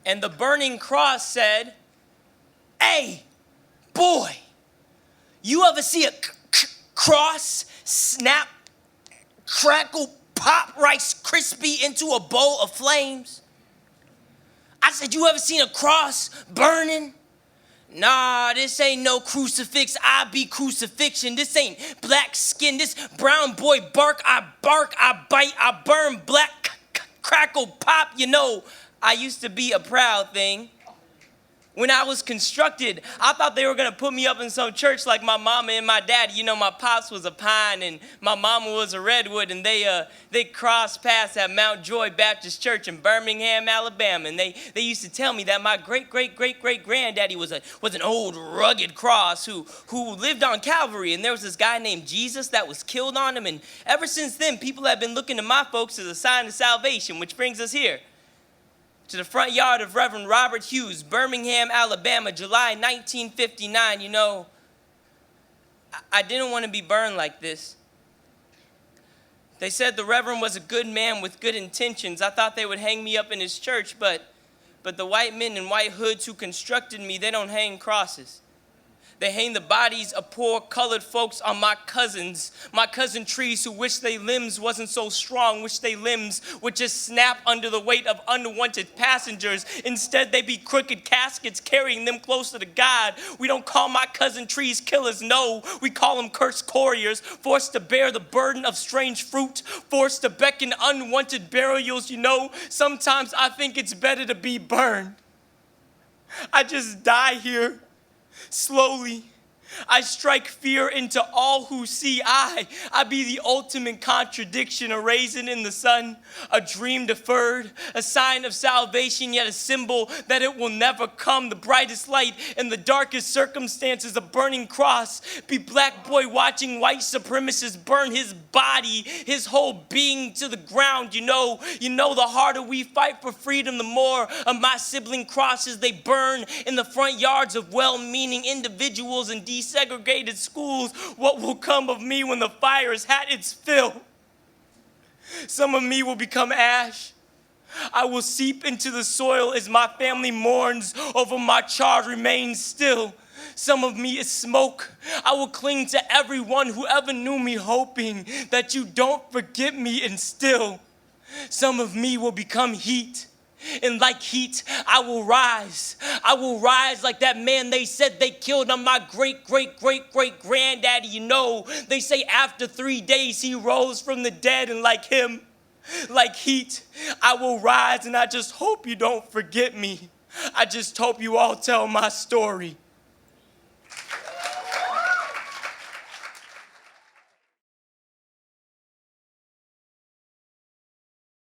And the burning cross said, "Hey, boy, you ever see a cross snap, crackle, pop Rice Krispie into a bowl of flames?" I said, "You ever seen a cross burning? Nah, this ain't no crucifix. I be crucifixion. This ain't black skin. This brown boy bark, I bite, I burn, black crackle, pop." You know, I used to be a proud thing. When I was constructed, I thought they were going to put me up in some church like my mama and my daddy. You know, my pops was a pine and my mama was a redwood, and they crossed paths at Mount Joy Baptist Church in Birmingham, Alabama. And they used to tell me that my great-great-great-great-granddaddy was an old rugged cross who lived on Calvary. And there was this guy named Jesus that was killed on him. And ever since then, people have been looking to my folks as a sign of salvation, which brings us here to the front yard of Reverend Robert Hughes, Birmingham, Alabama, July 1959. You know, I didn't want to be burned like this. They said the Reverend was a good man with good intentions. I thought they would hang me up in his church, but the white men in white hoods who constructed me, they don't hang crosses. They hang the bodies of poor colored folks on my cousin trees who wish their limbs wasn't so strong, wish their limbs would just snap under the weight of unwanted passengers. Instead, they be crooked caskets carrying them closer to God. We don't call my cousin trees killers, no. We call them cursed couriers, forced to bear the burden of strange fruit, forced to beckon unwanted burials. You know, sometimes I think it's better to be burned. I just die here. Slowly, I strike fear into all who see. I be the ultimate contradiction, a raisin in the sun, a dream deferred, a sign of salvation, yet a symbol that it will never come. The brightest light in the darkest circumstances, a burning cross. Be black boy watching white supremacists burn his body, his whole being to the ground. You know, the harder we fight for freedom, the more of my sibling crosses they burn in the front yards of well-meaning individuals and desegregated schools. What will come of me when the fire has had its fill? Some of me will become ash. I will seep into the soil as my family mourns over my charred remains still. Some of me is smoke. I will cling to everyone who ever knew me, hoping that you don't forget me, and still. Some of me will become heat. And like heat, I will rise. I will rise like that man they said they killed on my great-great-great-great-granddaddy. You know, they say after 3 days he rose from the dead, and like him, like heat, I will rise, and I just hope you don't forget me. I just hope you all tell my story.